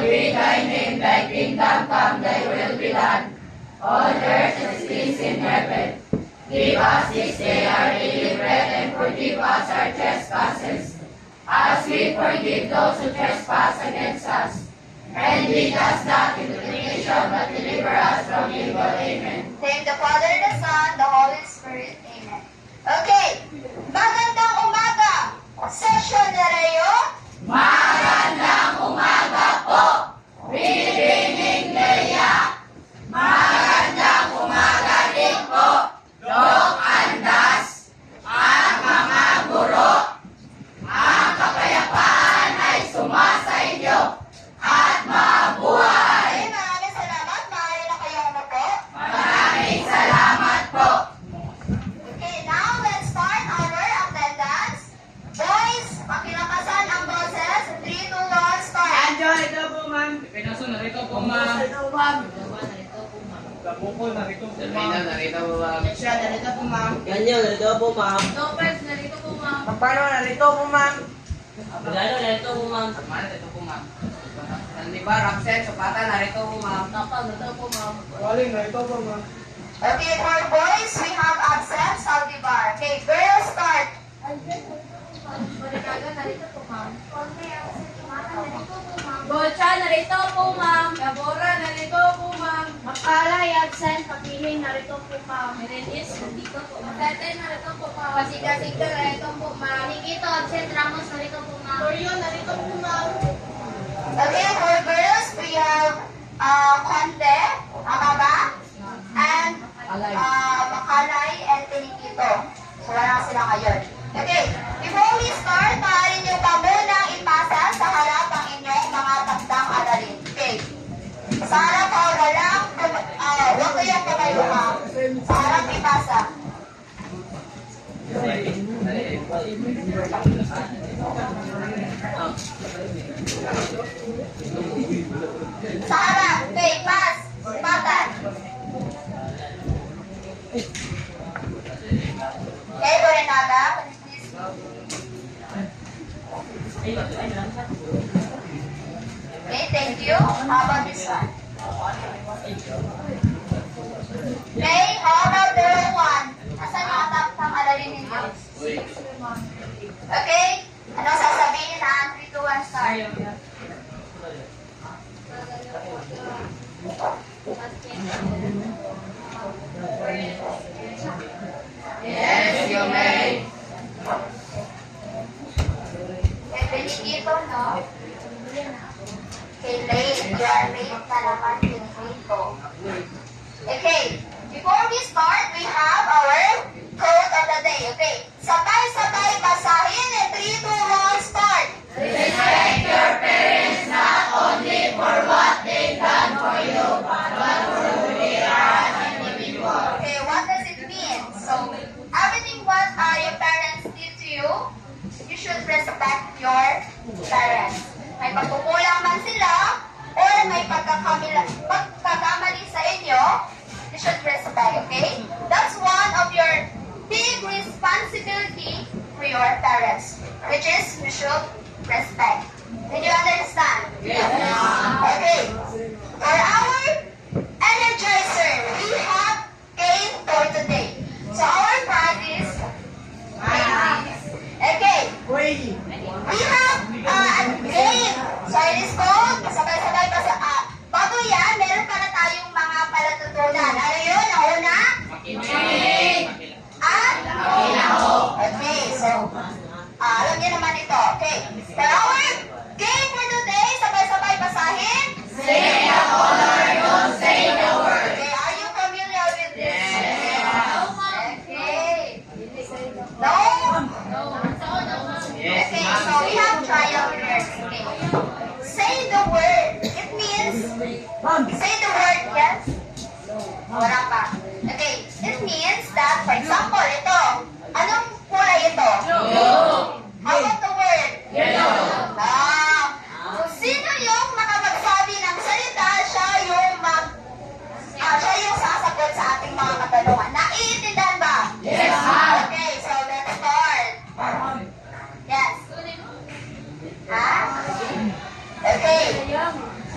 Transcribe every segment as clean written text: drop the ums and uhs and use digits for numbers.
be thy name, thy kingdom come, thy will be done, on earth as it is in heaven. Give us this day our daily bread, and forgive us our trespasses, as we forgive those who trespass against us. And lead us not into temptation, but deliver us from evil. Amen. Thank the Father, the Son, the Holy Spirit. Amen. Okay, magandang umaga! Session na rayo? Magandang umaga po, Binibining Leia. Magandang umaga din po, Dok Andas, at mga guro. Ang kapayapaan ay sumasa inyo at mabuhay. Ay, maraming salamat. Maaari na kayong umupo. Maraming salamat po. Okay, now let's start our attendance. Boys, pakilakasan ang boses. 3, 2, 1, start. Anjo, ito po ma'am. Pinaso, narito po ma'am. Kapukol, narito po ma'am. Narito po ma'am. Siya, narito po ma'am. Ganyo, narito po ma'am. Lopez, narito po ma'am. Pampano, narito po ma'am. Gano, narito po ma'am. Narito po ma'am. Sandiba, Ramsey, Supata, narito po ma'am. Tapang, narito po ma'am. Waling, narito po ma'am. Okay, for boys, we have absent, Saldivar. Okay, girls, start. Barikaga, narito po ma'am. Bolcha, narito po ma'am. Gabora, narito po ma'am. Makalay, absent. Papiling, narito po ma'am. Merelis, narito po ma'am. Tete, narito po ma'am. Pasika-sika, narito po ma'am. Nikito, absent. Ramos, narito po ma'am. Toryo, narito po ma'am. Okay, for girls, we have Conte, Amaba, and Makalay and Pinikito. So, wala sila ngayon. Okay, before we start, maaari niyo pa munang ipasa sa harap ang inyong mga takdang aralin. Okay. Sa harap ha, huwag kayong tumayo ha. Sa harap ipasa. Sa harap, okay, pass. Patan. Okay, Gorenaga, please. Okay, thank you. How about this one? Okay, how about the one? Asan yung atap-tang aralin ninyo? Okay, ano sasabihin na? 3, 2, 1, start. Yes, you may. Okay, Pinikito, no? Okay, late. You are late na naman, Pinikito. Okay, before we start, we have our quote of the day. Okay, sabay-sabay basahin in 3, 2, 1, start. Respect your parents not only for what they've done for you, but for who they are as an individual. Okay, what does it mean? So, everything what your parents did to you, you should respect your parents. May pagkukulang man sila, or may pagkakamali sa inyo, you should respect, okay? That's one of your big responsibility for your parents, which is you should respect. Did you understand? Yes. Okay. For our energizer, we have game for today. So our practice. Okay. We have a game. So it is called, sabay-sabay pa sa, bago yan, meron pa na tayong mga palatutunan. Ano yun? Ang una? At? Okay, so, alam niyo naman ito. Okay. For our game for today, sabay-sabay basahin. Say the color, don't say the word. Okay, are you familiar with this? Okay. No? Okay, so we have trial here. Okay. Say the word. It means, say the word, yes? Wala pa. Okay, it means that, for example, ito. Anong kulay ito? How about the word? Yellow. So, sino yung makapagsabi ng salita, siya yung sasagot sa ating mga katanungan. Naiintindihan ba? Yes, ma'am. Okay, so let's start. Yes. Ha? Okay.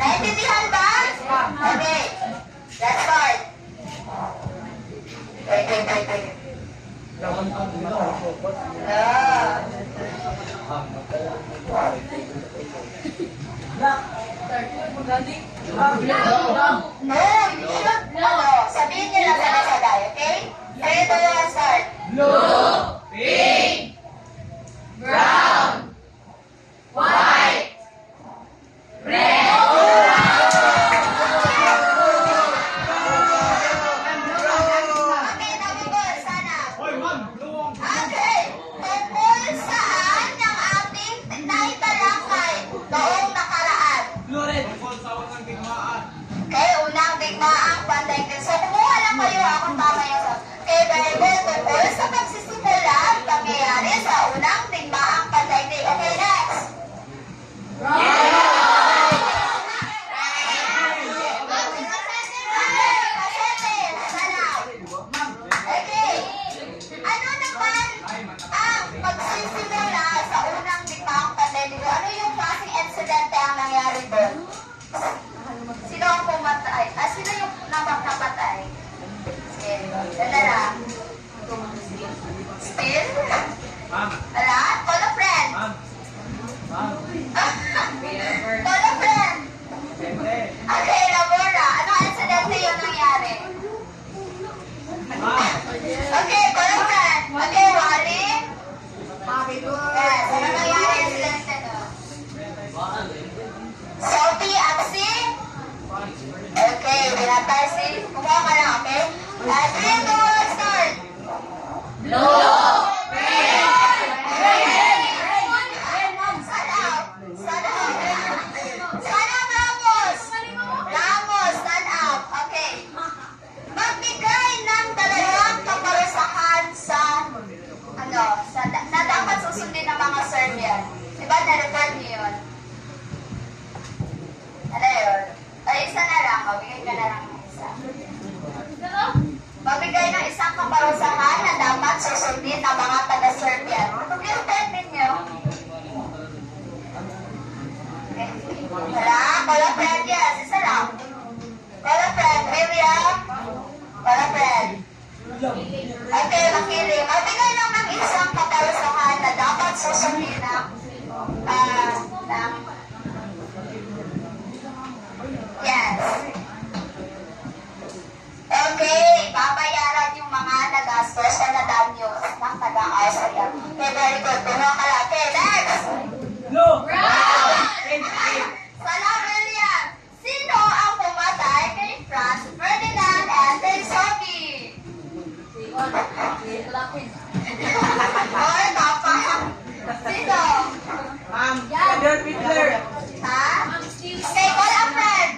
Naintindihan ba? Okay. Let's start. Wait. Ah. No, you should. Sabihin niyo lang sabay-sabay, okay? 3, 2, 1, start. Blue, pink, brown, white, red. Okay, nabibol, sana. Okay, tungkol saan ang ating naitalakay noong nakaraan? Okay, unang digmaang pandaigdig. So, kumuha lang kayo kung tama yung sagot. Okay, very good. Tungkol sa pagsisimula at pangyayari sa unang digmaang pandaigdig. Okay, next. Okay. Ano naman ang pagsisimula sa unang digmaang pandaigdig? Ano yung klaseng insidente ang nangyari doon? Sino ang pumatay? Sino yung napatay? Sige, dala lang. Still? Wala? Call a friend. Call a friend. Okay, Labora. Anong incidente yung nangyari? Okay, call a friend. Okay, Wally. Yes, ano nangyari yung incidente doon? Sophie, Axie? Okay, binatay si... Kumuha ka lang, okay? 3, 2, 1, start! Blue, pink, Stand up, Ramos! Ramos, stand up. Okay. Magbigay ng dalawang kaparusahan sa... na dapat susundin ng mga Serbian. Diba, na-record niyo yun? Ano yun? Isa na lang. Magbigay ka na lang ng isa. Magbigay ng isang kaparusahan na dapat susundin ng mga taga-Serbian. I-record ninyo. Okay. Wala. Call a friend. Yes. Isa lang. Call a friend. Miriam. Call a friend. Okay, makiling. Magbigay lang ng isang kaparusahan na dapat susundin ng yes. Okay, babayaran yung mga nagastos o nadanyos ng taga-Austria. Okay, very good. Kumuha ka lang. Okay, next. Salam, William. Sino ang pumatay kay Franz Ferdinand and kay Sophie? Or papa? Sino? Adolf Hitler. Ha? Okay, call a friend.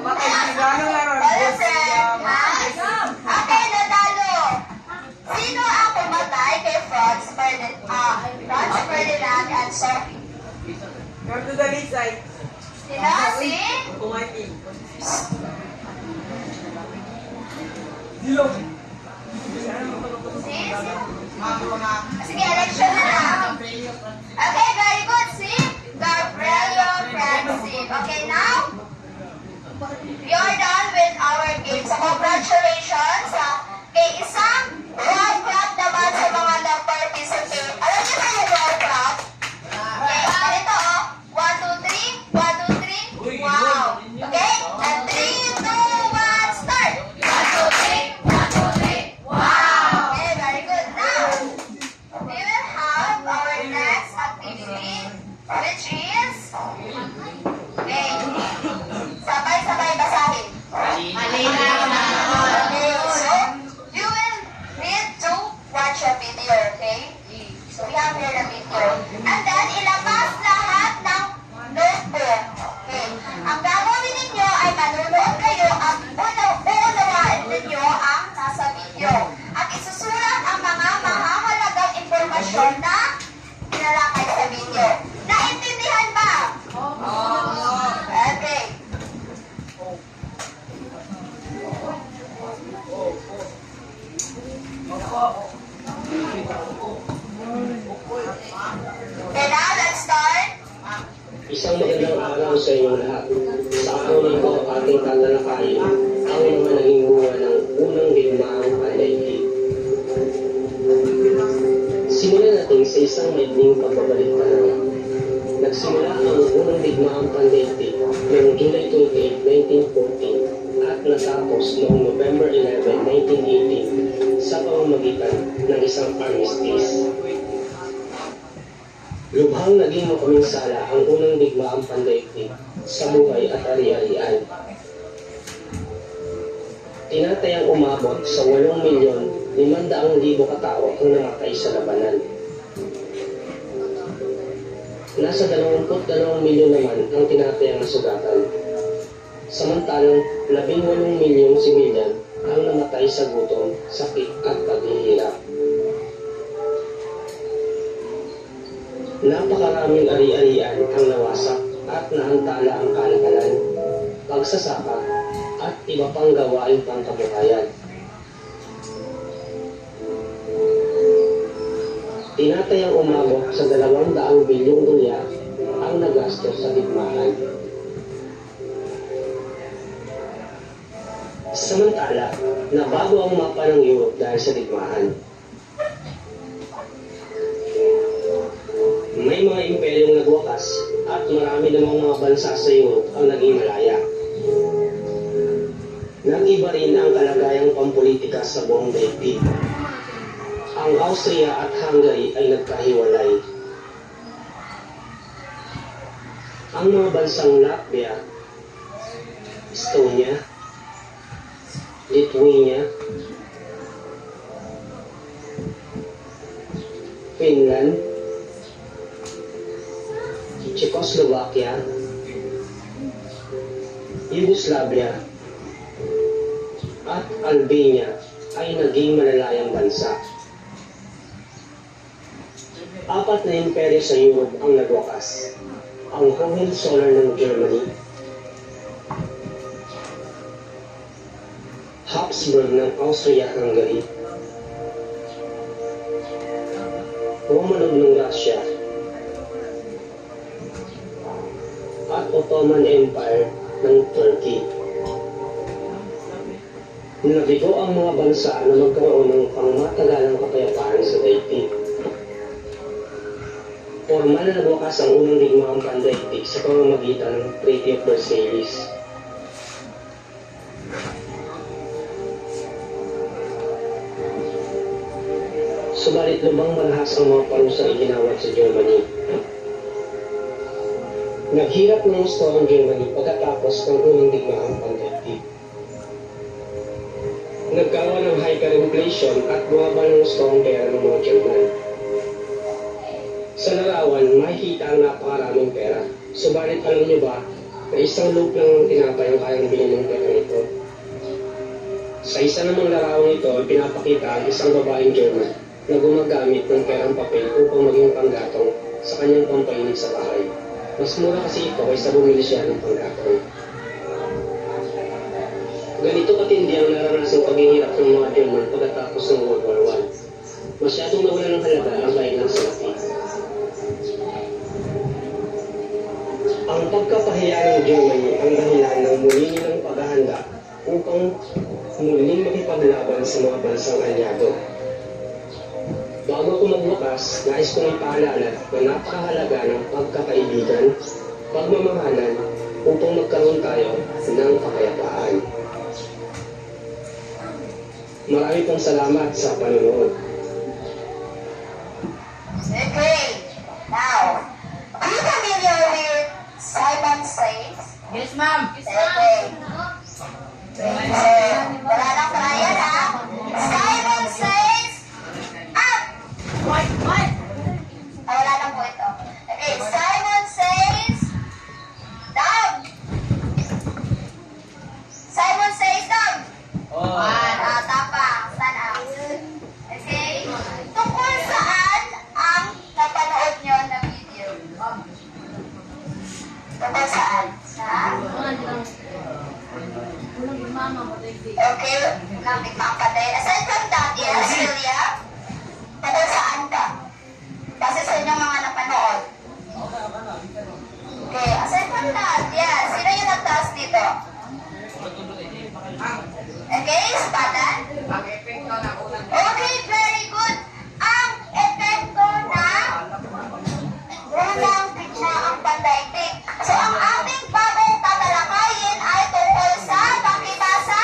Bakit sigano nga ron? Call a friend. Ha? Okay, nadalo. Sino ang pumatay kay Franz Ferdinand and Sophie? Come to the left side. Sino? Si? Kumain. Sige, election na lang. Okay, very good. Si Gabrielio Francine. Okay, now, you're done with our game. So, congratulations kay isang wall clap naman sa mga nag-participate. Alam niyo ba yung wall clap? Okay, ganito oh. 1, 2, 3. 1, 2, 3. Wow. Okay? And 3, 2, 1, start. 1, 2, 3, 1, 2, 3. Wow! Okay, very good. Now, we will have our next activity, which is, okay, sabay-sabay basahin. Okay, so, you will need to watch a video, okay? So, we have here the video. And then, ilabas lahat ng notebook. Okay. Ang gagawin ninyo ay manunood kayo at uunawain ninyo ang nasa video. At isusulat ang mga mahahalagang impormasyon na tinalakay sa video. Naintindihan ba? Okay. Isang magandang araw sa inyong lahat. Sa araw na ito, ating tatalakayin ang mga naging bunga ng unang digmaang pandaigdig. Simulan natin sa isang maikling pagbabalik panahon. Nagsimula ang unang digmaang pandaigdig noong July 28, 1914 at natapos noong November 11, 1918 sa pamamagitan ng isang armistice. Lubhang naging mapaminsala ang unang digmaang pandaigdig sa buhay at ari-arian. Tinatayang umabot sa 8,500,000 katao ang namatay sa labanan. Nasa 22 milyon naman ang tinatayang nasugatan. Samantalang 18 milyong sibilyan ang namatay sa gutom, sakit at paghihirap. Napakaraming ari-arian ang nawasak at naantala ang kalakalan, pagsasaka at iba pang gawain pangkabuhayan. Tinatayang umabot sa 200 bilyong dolyar ang nagastos sa digmaan. Samantala, nabago ang mapa ng Europe dahil sa digmaan. May mga imperyong nagwakas at marami namang mga bansa sa Europe ang naging malaya. Nag-iba rin ang kalagayang pampolitika sa buong daigdig. Ang Austria at Hungary ay nagkahiwalay. Ang mga bansang Latvia, Estonia, Lithuania, Finland, Czechoslovakia, Yugoslavia, at Albania ay naging malalayang bansa. 4 na imperyo sa Europe ang nagwakas. Ang Hohenzollern ng Germany, Habsburg ng Austria-Hungary, Romanov ng Russia, at Ottoman Empire ng Turkey. Nabigo ang mga bansa na magkaroon ng pangmatagalang kapayapaan sa daigdig. Formal na nagwakas ang unang digmaang pandaigdig sa pamamagitan ng Treaty of Versailles. Subalit lubang malahas ang mga parusang iginawad sa Germany. Naghirap ng gusto ang Germany pagkatapos ng unang digmaang pandaigdig. Nagkaroon ng hyperinflation at bumaba ng gusto ang pera ng mga German. Sa larawan, makikita ang napakaraming pera. Subalit alam niyo ba na isang loaf lang ang tinapay ang kayang bilhin ng pera ito? Sa isa namang larawang ito, pinapakita ang isang babaeng German na gumagamit ng perang papel upang maging panggatong sa kanyang pampainit sa bahay. Mas mura kasi ito kaysa bumili siya ng panggatong. Ganito katindi ang naranasang paghihirap ng mga German pagkatapos ng World War I. Masyadong nawala ng halaga ang bayan ng salapi. Ang pagkapahiya ng Germany ang dahilan ng muli nilang paghahanda upang muling makipaglaban sa mga bansang alyado. Bago ako magwakas, nais kong ipaalala na napakahalaga ng pagkakaibigan, pagmamahalan upang magkaroon tayo ng kapayapaan. Marami pong salamat sa panonood. Okay, now, are you familiar with Simon Says? Yes, ma'am. Okay. Wala nang trial, ha? Simon Says, up! Ay, wala lang po ito. Okay, Simon Says, down! Simon Says, down! Tapa, sana. Okay? Tungkol saan ang napanood nyo na video? Tungkol saan? Ha? Okay, namin makapatay. Aside from that, yes, Julia? Tungkol saan ka? Base sa inyong mga napanood. Okay, dito. Okay, spatan? Ang epekto ng unang Okay, very good. Ang epekto ng unang digma ang pandaigdig. So, ang ating bagong tatalakayin ay tungkol sa pakibasa.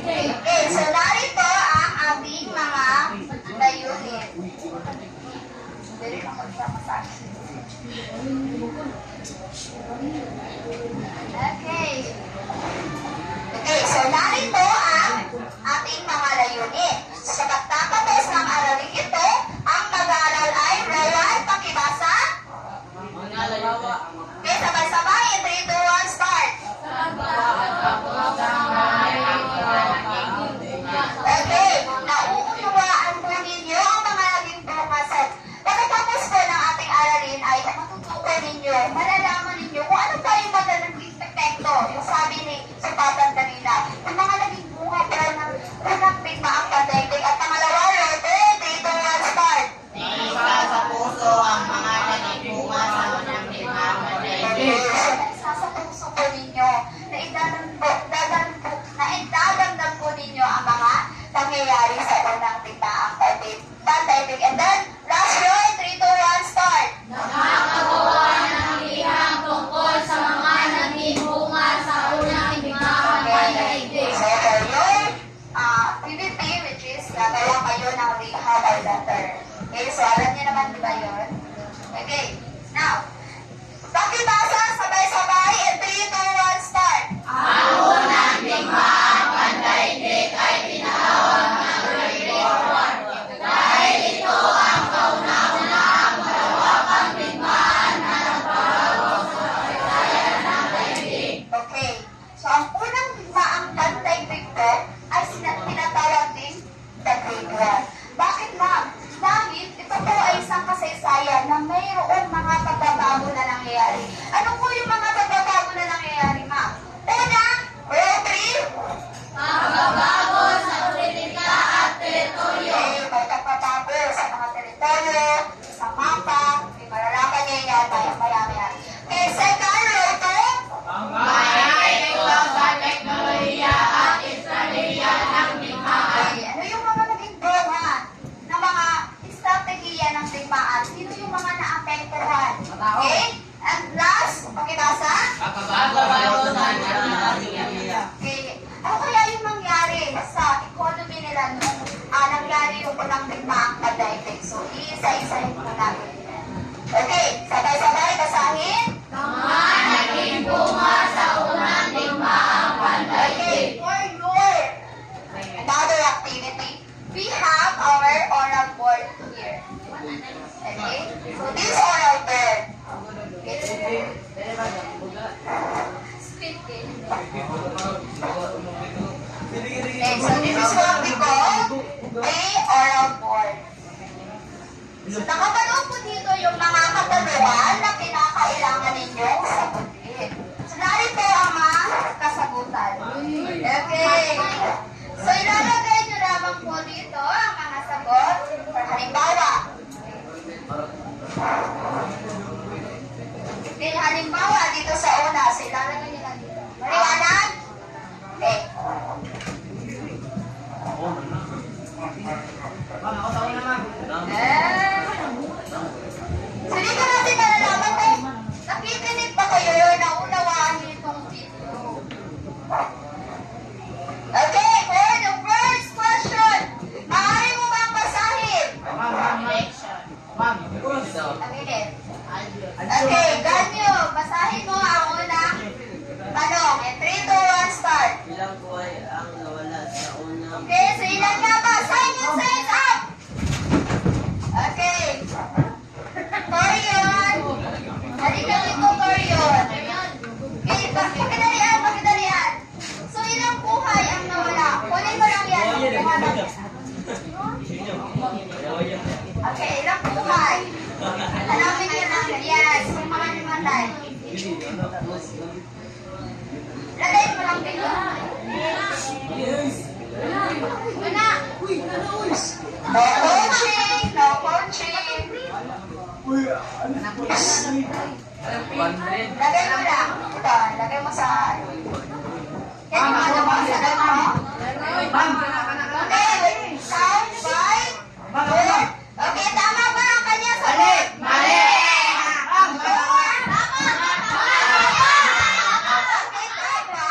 Okay, so narito ang ating mga layunin. Dali na ko sa masahe. Okay. Okay, so narito ang ating mga layunin. Sa pagtatapos ng aralin ito, ang mag-aaral ay Rowan, pakibasa. Okay, sabay-sabay. In 3, 2, 1, start. Okay, nauunawaan po ninyo ang mga naging bukasan. Pagkatapos po ng ating aralin ay matutukan ninyo, malalaman ninyo kung ano pa yung mga naging epekto. Yung sabi ni Supatan kanina, yung mga naging bunga po ng unang bigma ang pandaigdig. At pangalawa, Robert, 3, 2, 1, start. Isa sa puso ang mga nagibunga sa unang bigma ang pandaigdig. Isa sa puso po ninyo na idadamdam po ninyo ang mga nangyayari sa unang bigma ang pandaigdig. And then, last row, 3, 2, 1, start. Nakakagawa ng liham tungkol sa mga naging bunga sa unang bigmaang pandaigdig. So, for your PVP, which is gagawa kayo ng rehab or letter. Okay, so alam niyo naman di ba yun? Okay, now, pakibasa, sabay-sabay, and 3, 2, 1, start. Ang unang bigmaang pandaigdig ay tinawag ng Great War dahil ito ang kauna-unahang malawakang bigmaan na nagbago sa kasaysayan ng daigdig. Okay, so ang unang bigmaang pandaigdig po ay tinatawag din the Great War. Bakit ma'am? Dahil ito po ay isang kasaysayan na mayroong mga pagbabago na nangyayari. Ano po yung mga pagbabago na nangyayari, ma'am? Una, row 3. Pagbabago sa politika at teritoryo. Okay, may pagbabago sa mga teritoryo, sa mapa, may malalaman niya yan, maya-maya. Okay, second, row 2. May epekto sa teknolohiya at estratehiya ng bigmaan. Okay, ano yung mga naging bunga ng mga estratehiya ng digmaan? Sino yung mga naapektuhan? Okay? And last, pakibasa. pagbabago sa teknolohiya. Okay. Ano kaya yung nangyari sa economy nila nung nangyari yung unang digmaang pandaigdig? So, iisa-isahin po natin. Okay, sabay-sabay, basahin. Mga naging bunga sa unang bigmaang pandaigdig. Okay, for your another activity, we have our oral board here. Okay, so this oral board. Spit it. Okay, so this is what we call a oral board. So nakapanood po dito yung mga katanungan na kinakailangan ninyong sagutin. So narito ang mga kasagutan. Okay. So ilalagay nyo lamang po dito ang mga sagot. For halimbawa. Okay, halimbawa dito sa una. So ilalagay nyo lang dito. Maliwanag? Okay. So dito natin malalaman kung nakikinig ba kayo na unawaan niyo itong video. Okay, for the first question, maaari mo bang basahin? Aminin. Okay, ganyo, basahin mo ang unang tanong. And 3, 2, 1, start. Ilang po ay ang nawala sa unang Okay, so ilan nga ba? Sign your signs up! Okay. Torion! Halika dito, Torion. Okay, pakidalian. So, ilang buhay ang nawala? Kunin mo lang yan. Okay, ilang buhay? Hanapin niyo lang. Yes, yung mga limatay. Lagay mo lang dito. Wala. No coaching. Lagay mo lang. Ito, lagay mo sa... Yan yung mga naman sa mo. Okay, sound, five, four. Okay, tama ba ang kanya sagot? Mali! Okay, tama.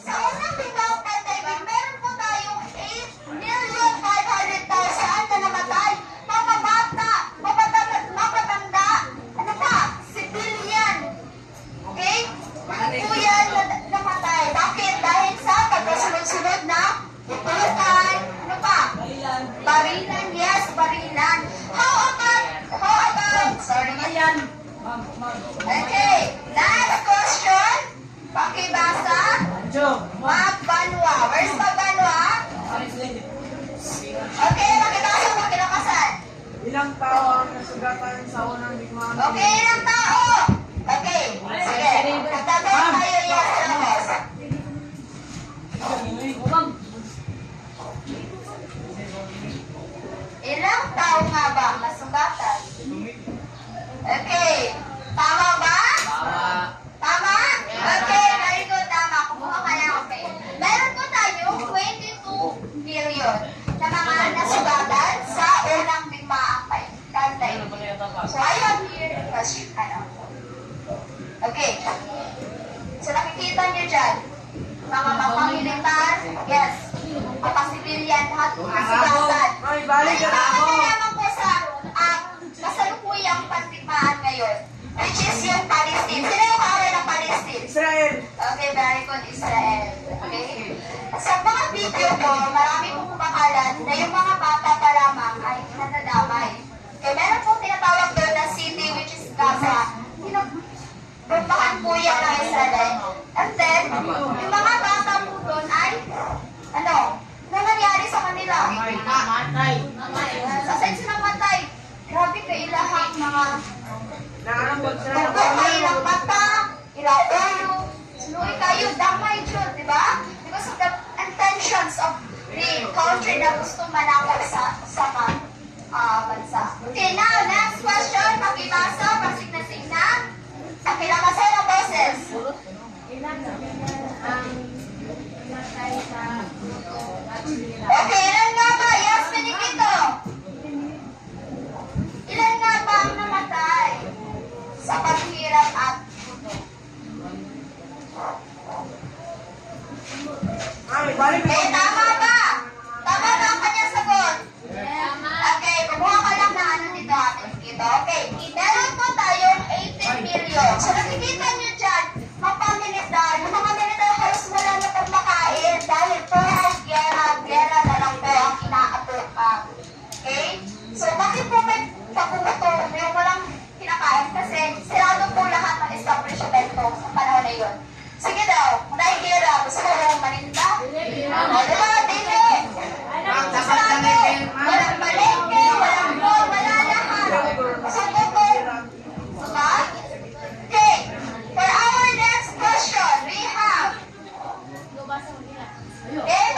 Sa unang biglaw pandemic, meron po tayong 8,500,000 na namatay. Mga bata, mapatanda, ano pa, civilian. Okay? Po yan namatay. Bakit? Dahil sa pagkasunod-sunod na putukan, ano pa? Barilan, yes, barilan. How about, sorry. Okay, last question. Pakibasa. Magbanwa. Where's Magbanwa? Okay, pakibasa mo kinakasan. Ilang tao ang nasugatan sa unang digmaan? Okay, ilang tao? Okay, sige. Magtatawa tayo, yes, yes. Ilang tao nga ba nasugatan? Okay, tama ba? Tama? Okay, very good, tama. Kumuha ka lang, okay. Meron po tayong 22 million na mga nasugatan sa unang digmaang pandemic. So, I have here the question, Okay. So, nakikita niyo dyan, mga militar, yes, mga civilian, lahat po nasugatan. Ay, balik ka na ako. Ngayon naman po sa kasalukuyang pandigmaan ngayon, which is yung Palestine. Sino yung kaaway ng Palestine? Israel. Okay, very good, Israel. Okay? Sa mga video ko, marami pong kumakalat na yung mga bata pa lamang ay nadadamay. Okay, meron pong tinatawag doon na city, which is Gaza. Pinagbabahan po yan ng Israel. And then, yung mga bata po doon ay, ano nangyari sa kanila? Aside sa namatay, grabe ka ilahang mga Naanong sila. dugo ka ilang mata, ilang ulo, sunuwi kayo, damay dyan, di ba? Because of the intentions of the country na gusto manakot sa bansa. Okay, now, next question. Pakibasa, pasigna-signa. Pakilakasan ang boses. Okay, ilan nga ba? Yes, Benedito. Ilan nga ba ang namatay sa paghirap at gutom? Ay, balik ka. Tama ba? Tama ba ang kanyang sagot? Okay, kumuha ka lang na ano dito, Benedito. Okay, meron po tayong 18 million. So, nakikita nyo dyan, mapamilitar, yung mga militar halos wala na pang makain dahil po ay gera na lang po ang inaatukan. Okay? So, bakit po may pagutom yung walang kinakain? Kasi sirado po lahat ng establishment po sa panahon na yun. Sige daw, nahihira, gusto ko yung maninda? O, diba? Dili! Sarado! Walang palengke, walang mall, wala lahat. So, po, diba? Okay, for our next question, we have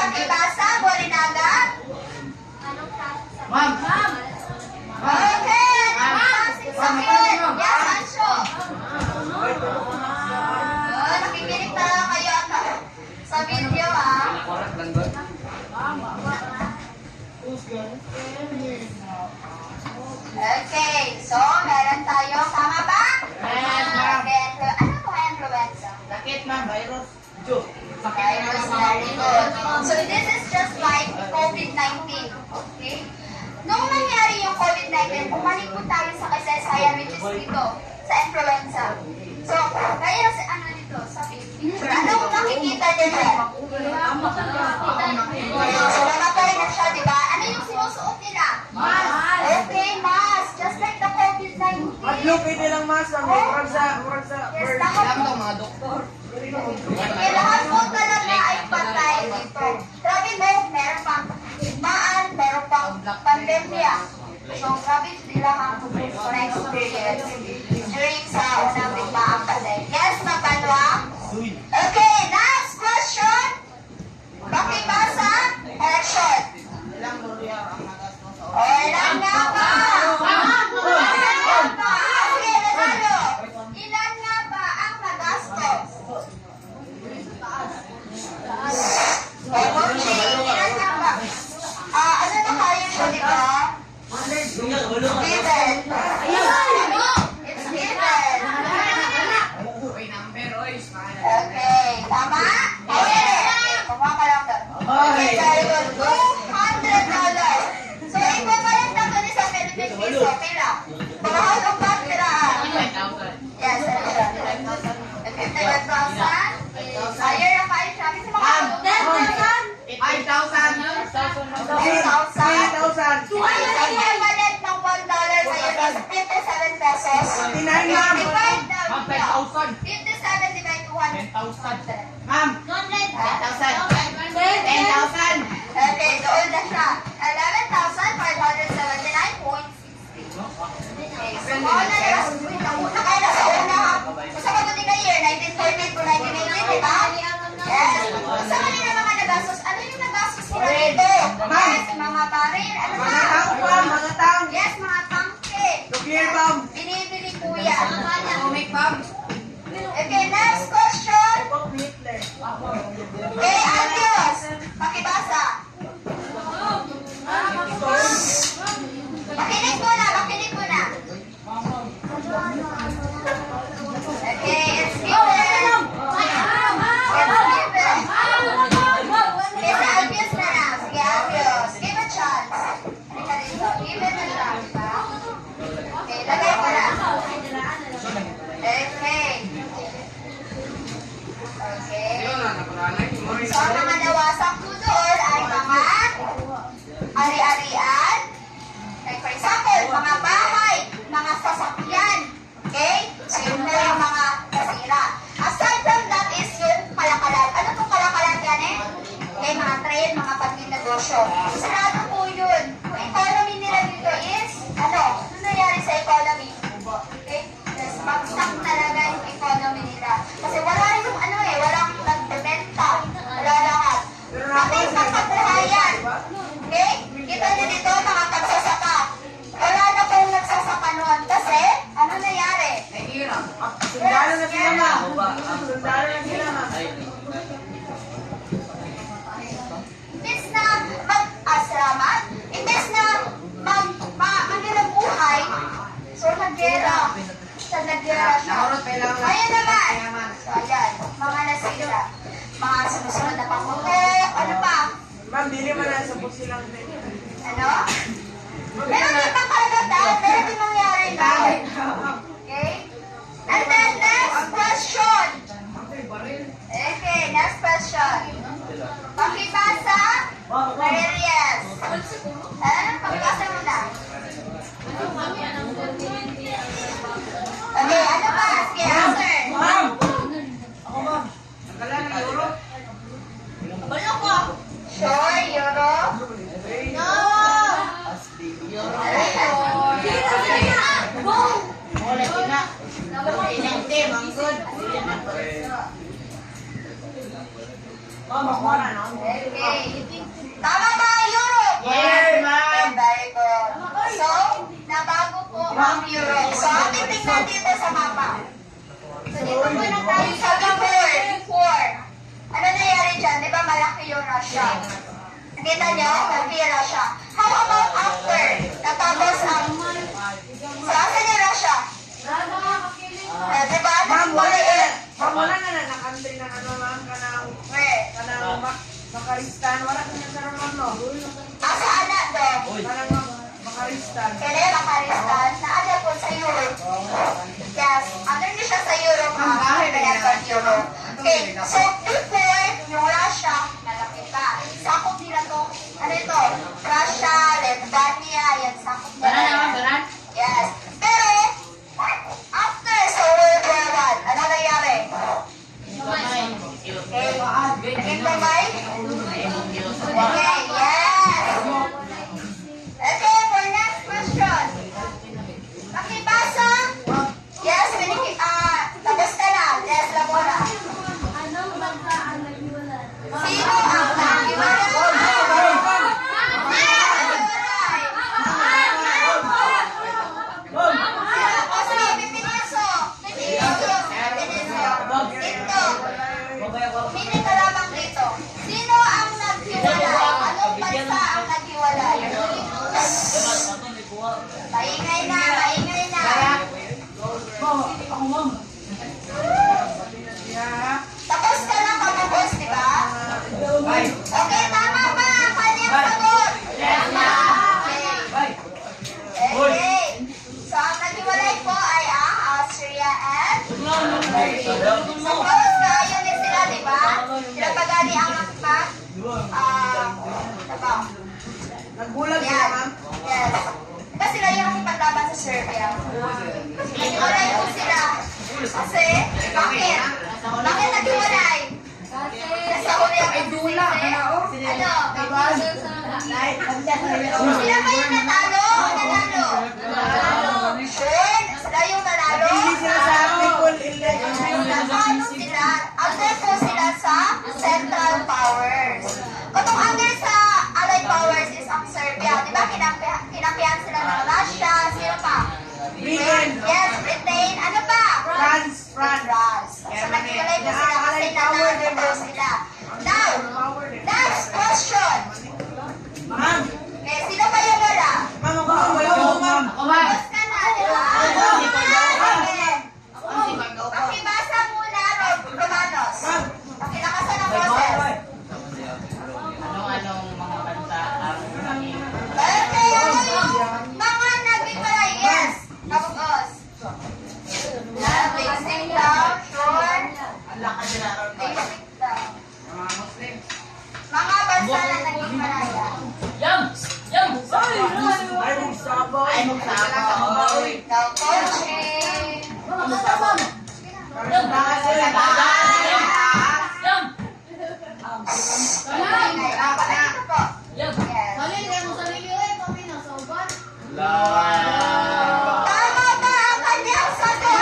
pakibasa, Bolinaga. Ma'am! Okay, sakit. Yes, Ancho. Nakikinig na lang kayo sa video, Korek lang doon. Okay, so meron tayo, tama ba? Yes, ma'am. Okay, ano po influenza? Sakit, ma'am. Virus. Virus, very good. So this is just like COVID-19. Okay? Nung nangyari yung COVID-19, bumalik po tayo sa kasaysayan which is dito, sa influenza. So, kaya sa ano dito, sa picture. Anong nakikita niyo dyan? So, namatay na siya, di ba? Ano yung sinusuot nila? Okay, mask. Just like the COVID-19. Maglupit nilang masa. Murag sa Yes, bird. lahat Alam to mga doktor. Okay, lahat po talaga ay patay dito. Grabe mo, meron pang digmaan, meron pang pandemya. So, grabe sila ang experience during sa unang digmaan pandemya. Yes, Magbanwa? Okay, next question. Pakibasa, election. Ilang dolyar ang nagastos sa O, ilan nga ba? Ilan nga ba? 2,000. Ang equivalent ng $1 ngayon is 57 pesos. 59, ma'am. Divide the Ma'am, 10,000. 57 divide 200. Ma'am, 10,000. 10,000. Okay, doon na siya. 11,579.60. Okay, so mga na wait lang muna kayo na sa una ha. Sa pagdating na year, 1914 to 1918, di ba? Yes. Sa kanina mga nagastos, ano yung nagastos nila dito? Yes, mga baril, ano Mga na? tao, ma'am. Mga tao. Yes, mga tangke. Nuclear bomb. Binibili po yan. Atomic bomb. Okay, next question. Pop Hitler. Okay, Adios. Pakibasa. Makinig muna, makinig muna. Okay, it's given. It's given. Okay, sa Adios na na. Sige, Adios. Give a chance. Halika dito. Give it a chance, ha? Okay, lagay ko na. Okay. Okay. Yun na, naparanay. So, ang mga nawasak po doon ay mga ari-arian. Like for example, mga bahay, mga sasakyan. Okay? So, yun na yung mga nasira. Aside from that is yung kalakalan. Ano itong kalakalan yan eh? Okay, mga train, mga pag-negosyo. Sarado po yun. Yung economy nila dito is, ano nangyari sa economy? Okay? Yes, bagsak talaga yung economy nila. Kasi wala yung ano eh, walang nagbebenta. Wala lahat. Pati sa kabuhayan. Okay? Kita niyo dito mga pagsasaka. Wala na pong nagsasaka noon. Kasi, ano nangyari? Nahihirap. Sundalo na sila, ma'am. Sundalo na sila, ma'am. Imbes na mag-asraman, imbes na magandang buhay, so naggera. Sa naggera siya. Nahurot pa lang. Ayan naman. So ayan, mga nasira. Mga sumusunod na pangulo, ano pa? Ma'am, dili man na sa silang Ano? Meron din pang karagatan, meron din mangyari na. Okay? And then next question. Okay, next question. Pakibasa, Marias. Pakibasa mo na. Okay, ano pa? Sige, answer. Ma'am! Ako, ma'am. Nagkala ng euro. Bulok ko. Sure, Euro? No! Ma'am, ako na, no? Okay. Tama ba, Europe? Yes, ma'am. Very good. So, nabago po ang Europe. So, ang titignan dito sa mapa. So, dito po na tayo sa before. Ano nangyari dyan? Di ba malaki yung Russia? Kita nyo? Malaki yung Russia. How about after? Natapos ang... So, asan yung Russia? Di ba? Ma'am, wala Nagmuli na. Ma'am, wala na na nakantay ng ano, ma'am, kanang makaristan. Wala ka niya sa ma'am, no? Asa anak doon? Kanang makaristan. Kaya makaristan na ano po sa Europe. Yes, ano niyo siya sa Europe ha? Kaya sa Europe. Okay, so before yung Russia, malaki pa. Sakop nila to. Ano ito? Russia, Lithuania, yan sakop nila. Yes. Pero, after sa World War I, ano nangyari? Okay, naging Dumay? Okay, yes. Okay, for next question. Pakibasa? Yes, tapos ka na. Yes, Lamora. Sino ang naghiwalay? Sige, Pipiniso. Dito. Pili ka lamang dito. Sino ang naghiwalay? Anong bansa ang naghiwalay? Maingay na, maingay na. Tapos ka na pagkabos, di ba? Okay, tama ba? Kanyang sagot. Okay. So, ang naghiwalay po ay ang Austria and suppose na yun din sila, di ba? Sila pagali ang diba? Nagbulag sila, ma'am. Serbia. Naghiwalay po sila. Kasi, bakit? Bakit naghiwalay? Nasa huli ang Dula, ano? Diba? Sila ba yung natalo o nanalo? Sure, sila yung nanalo. Hindi sila sa people elect. Nanalo sila. Under po sila sa Central Powers. Kung under sa Allied Powers is ang Serbia. Di ba kinampihan sila ng Russia? Sino pa? Britain. Yes, Britain. Ano pa? France. So naghiwalay po sila kasi nanalo po sila. Now, next question. Ma'am. Okay, sino ba yung wala? Ma'am, ako wala, ma'am. Tapos ka na, di ba? Okay. Pakibasa muna, Romanos. Pakilakasan ang process. Anong mga bansa ang naging Okay, ano yung mga nagpipalay? Yes. Tapos. Basic down, sure. Basic down. mga Muslim? Mga bansa na naging malaya. Ay, magsabaw. Now, coaching. Ito po. Yes. Tama ba ang kanyang sagot?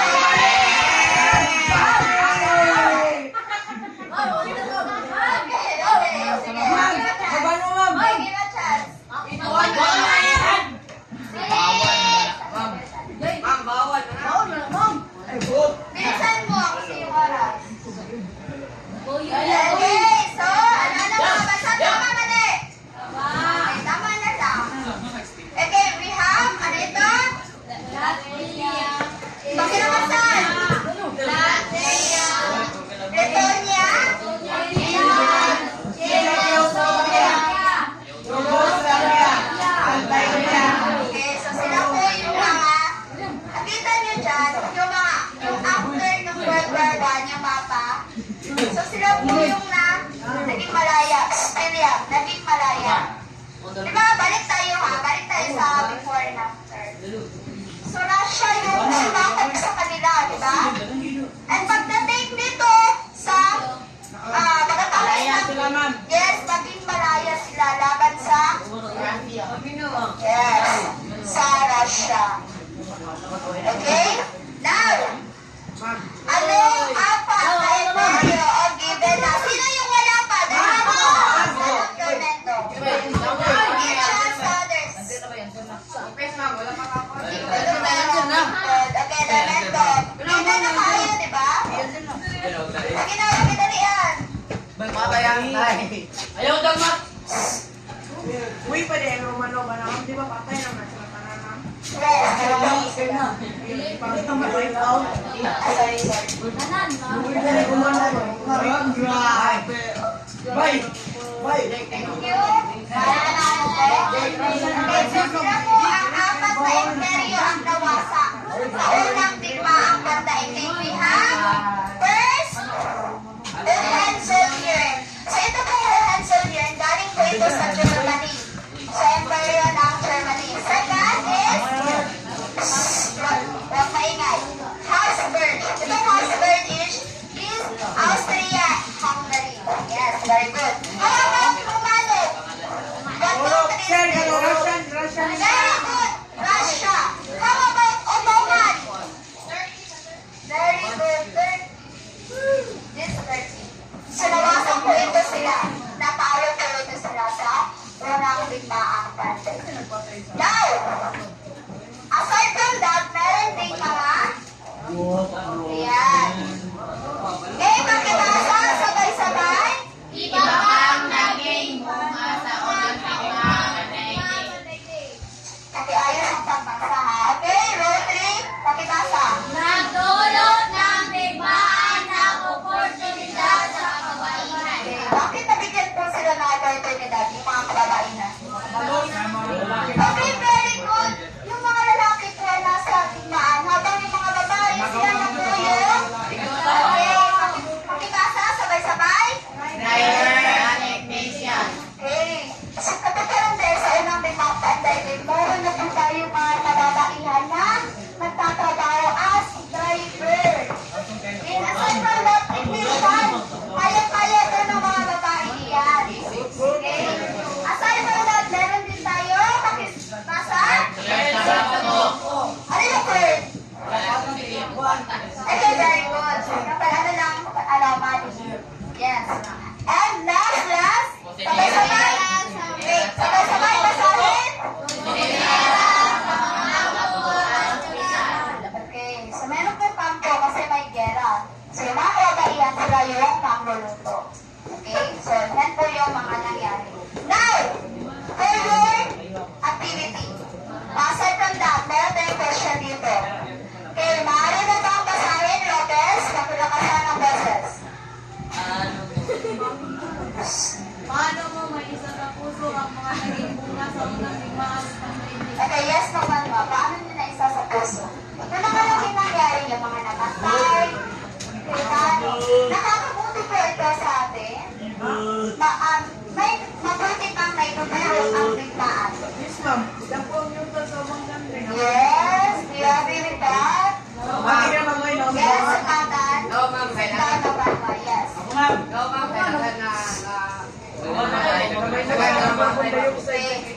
Okay, sige. Habang mo, ma'am. Give a chance. Ma'am, bawal na. Bilisan mo ang iyong oras. Okay, so, ano na mga basa? Tama mali. Okay, tama na lang. Okay, we have, ano ito? Pakilakasan. Letonia. Okay, so sila po yung mga, nakita nyo dyan, yung after ng World War I, yung mapa. So sila po yung naging malaya, Australia, naging malaya. Diba, balik tayo sa before and after. So Russia yung sumakot sa kanila, diba? And pagdating dito sa pagkatapos ng yes, naging malaya sila laban sa yes, sa Russia. Okay? Now, anong apat na imperyo o given na? Sino yung wala pa? Tormento. Give chance to others. Pes, ma'am, wala pa ako. Okay, Tormento. Given na kayo, di ba? Sige na, dali-dalian. Ayaw daw, ma'am. Uy, pa din, Romano ba naman? Di ba patay naman sila pananam? Yes. Ito mag-wipe out. Sorry. Uy, dali, kumano ba? Bye! Thank you. Okay, so sila po ang apat na imperyo ang nawasak sa unang digmaang pandaigdig. We have first, Hohenzollern. So ito po Hohenzollern, galing po ito sa Germany. Sa imperyo ng Germany. Second is, huwag maingay, Habsburg. Itong Habsburg is Austria-Hungary. Yes, very good. How about Romano? Sir, Russian. Very good. Russia. How about Ottoman? Very good. This 30. So nawasak po ito sila. Natalo po ito sila sa unang digmaang pandaigdig. Now, aside from that, meron ding mga ayan. Okay, pakibasa sabay-sabay. magluluto. Okay? So, yan po yung mga nangyari. Now, for your activity. Aside from that, meron tayong question dito. Okay, maaari mo bang basahin, Lopez, kapilakasan ng boses? Paano mo may isa sa puso ang mga naging bunga sa unang digmaan ng pandaigdig? Okay, yes naman ba? Paano nyo na isa sa puso? Ito naman ang nangyari, yung mga namatay, nakakabuti po ito sa atin. May mabuti pang may tutulong ang digmaan. Yes, ma'am. Yan po ang yuta sa mga country. Yes, do you agree with that? Bakit ka naman yun? Yes, Nathan. No, ma'am. Kailangan. Tama ba ba? Yes. No, ma'am. Kailangan na... Okay,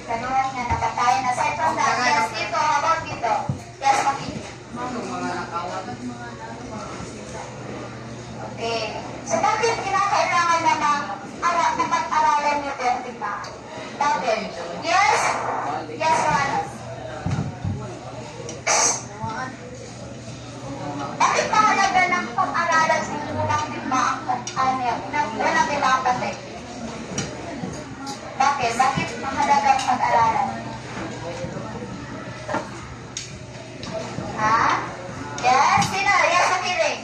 ganun na napatay na. Aside from that, yes, dito, how about dito? Yes, makikita. Okay. So, bakit kinakailangan na mapag-aralan niyo ito yung digmaan? Bakit? Yes? Yes, Johannes. Bakit mahalaga ng pag-aralan sa unang digmaan? Unang digmaan kasi? Bakit? Bakit mahalaga ang pag-aralan? Ha? Yes? Sino? Yes, makiling.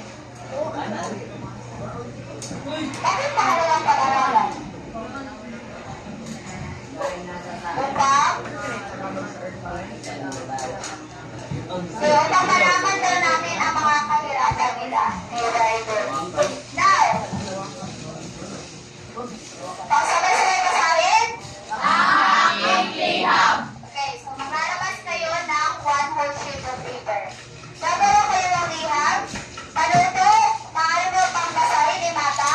Bakit mahalaga ang pag-aralan? Upang? So, upang malaman daw namin ang mga kahirapan nila. Now, pagsabay-sabay basahin? Okay, so maglalabas kayo ng one whole sheet of paper. Gagawa kayo ng liham. Paluto, maaari mo pang basahin ni Mata.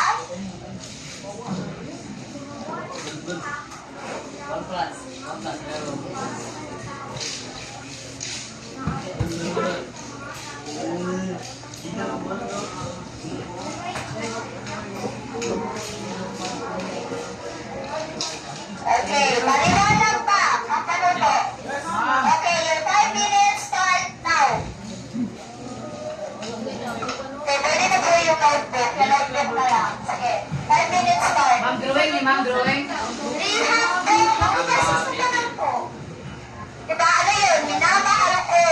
Okay, maliwanag pa ang paluto. Okay, your 5 minutes start now. Okay, pwede na po yung notebook. Yung notebook na lang. Sige, 5 minutes start. Ma'am, drawing ni ma'am, drawing. Rehab ko. Makikasusunod lang po. Diba, ano yun? Minamahal ko.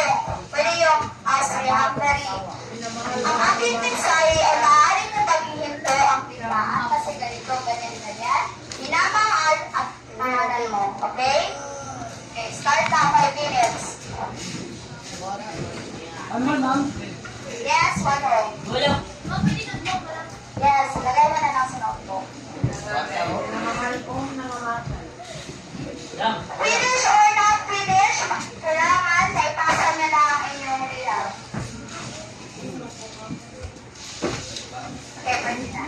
Pwede yung as rehablery. Ang aking mensahe ay maaaring na paghihinto ang digmaan kasi ganito, ganyan, ganyan. Minamahal at mahalan mo. Okay? Okay, start na 5 minutes. Ano, ma'am? Yes, one more. Yes, lagay mo na lang sa notebook. Namamahal ko, namamatay. Finish or not finish, kailangan na ipasa niyo na ang inyong rehab. Okay, pwede na.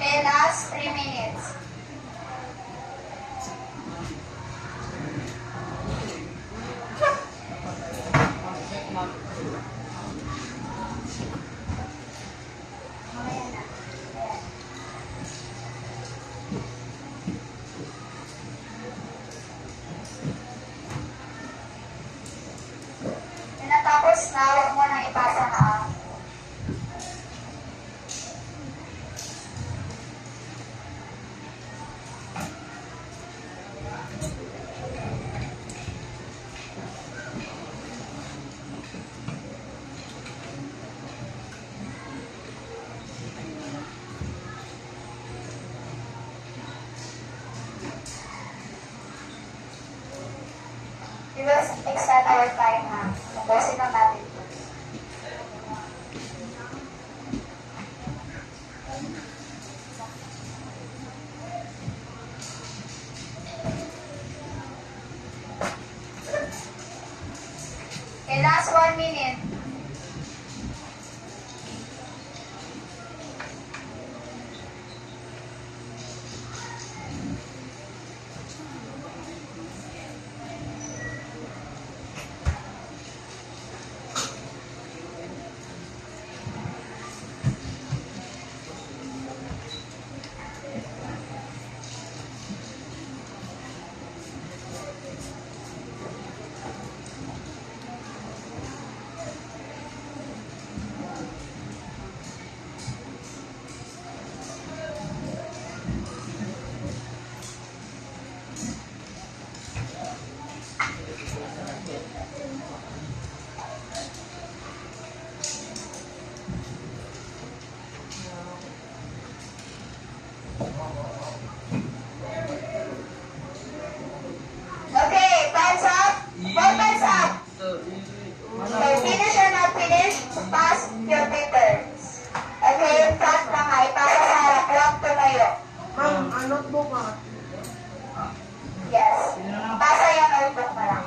Okay, last 3 minutes. Tapos na huwag mo nang ipasa na. We will extend our time ha. Tapusin lang natin. Okay, last 1 minute. Okay, time's up. Both time's up. Okay, finish or not finish, pass your papers. Okay, front na nga, ipasa sa harap, huwag tumayo. Ma'am, ang notebook ah. Yes. Pasa yung notebook na lang.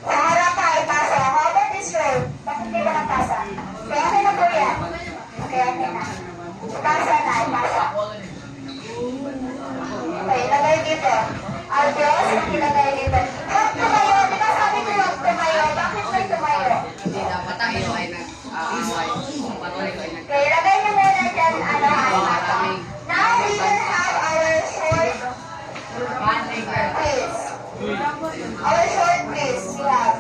Sa harap ka, ipasa. How about this road? Bakit hindi ka napasa? Okay, okay na po yan. Okay, okay na. Ipasa na, ipasa. Okay, ilagay dito. Albios, ilagay dito. Huwag tumayo. Di ba sabi ko huwag tumayo? Bakit may tumayo? Hindi dapat tayo ay nag-aaway. Patuloy ko ay nag- Okay, ilagay niyo muna dyan, ano, mata. Now, we will have our short quiz. Our short quiz, we have.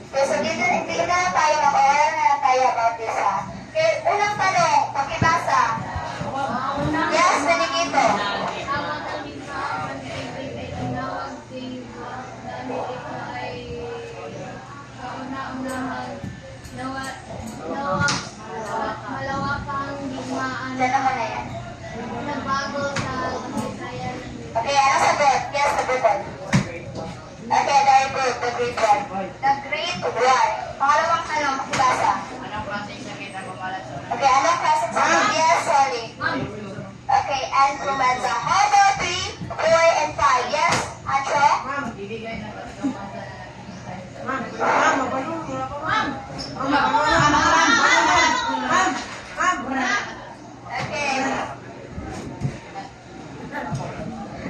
Okay, so dito, hindi na tayo mag-oral na lang tayo about this, ha. Okay, unang tanong, pakibasa. Yes, Benigito. Habang ang isa ang favorite ay tinawag si dahil ito ay kauna-unahan malawakang digmaan Diyan naman na yan. nagbago sa kasaysayan ng Okay, ano sagot? Yes, sagutin. Okay, very good. The great one. The great one. Pangalawang tanong, pakibasa. Anong klaseng sakit ang kumalat sa ulo? Okay, anong klaseng sakit? Yes, sorry. Okay, influenza. How about 3, 4, and 5? Yes, Ancho? Bibigay ng pagkakamasa na Ma'am, ma'am, mabalong mo ako, ma'am. Ma'am. Okay.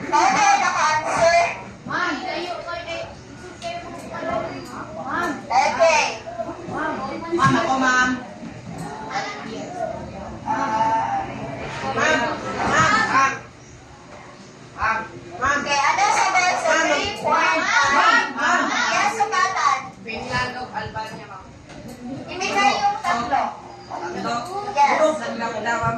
Paano naka-answer? Ma'am, tayo ko ay Ma'am, Okay. Ma'am, ako ma'am. Okay, ano sagot sa 3, 4, 5? Yes, sumatan. Finland of Albania ma'am. Ibigay yung tatlo. Ito. Yes. Nagdawam.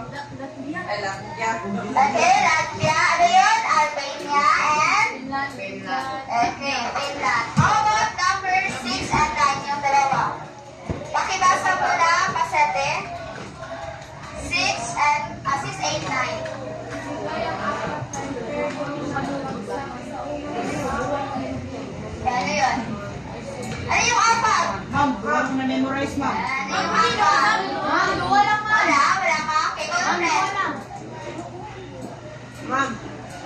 Ay lang. Yeah. Okay, Latvia. Ano yun? Albania and? Finland. Okay, Finland. How about number 6 and 9 yung dalawa? Pakibasa mo na, pasete. 6 and, 6, 8, 9. Ano yun? Ano yung apat? Ma'am, na-memorize, ma'am. Ano yung apat? Wala ka? Okay, go na, friend. Ma'am.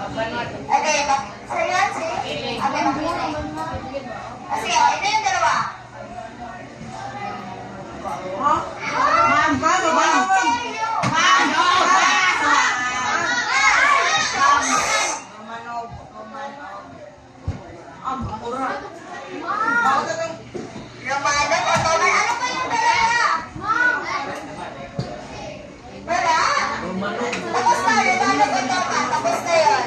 Okay, so yun, si? Okay, makinig. Kasi, ito yung dalawa. Ma'am, ma'am, ma'am. Romanov, Ottoman, ano ba yung dalawa? Wala? Tapos na, Romanov, Ottoman, tapos na yun.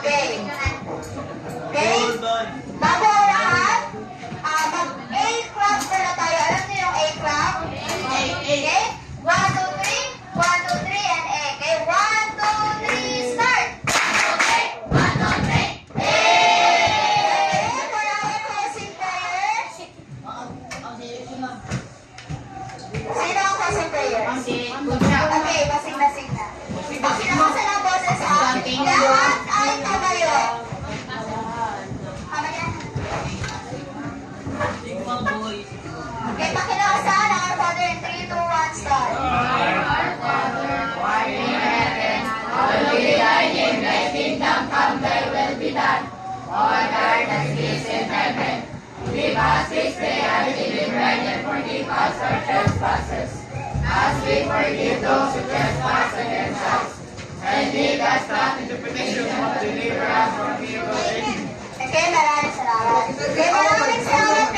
Okay. Okay? Bago ang lahat, mag-A clap muna tayo. Alam niyo yung A clap? Okay? 1, 2, 3. 1, 2, 3, and A. Okay? 1, 2, 3, start! Okay, 1, 2, 3. Okay, for our closing prayer. Sino ang closing prayer? Okay, basing-basing na. Pakilakasan ang boses ha. Lahat ay tumayo. Tama yan? Okay, pakilakasan ang Our Father in 3, 2, 1, start. Hallowed be thy name, thy kingdom come, thy will be done. On earth as it is in heaven. Give us this day our daily bread, and forgive us our trespasses, as we forgive those who trespass against us. And lead us not into temptation, but deliver us from evil. Okay, maraming salamat. Okay, maraming salamat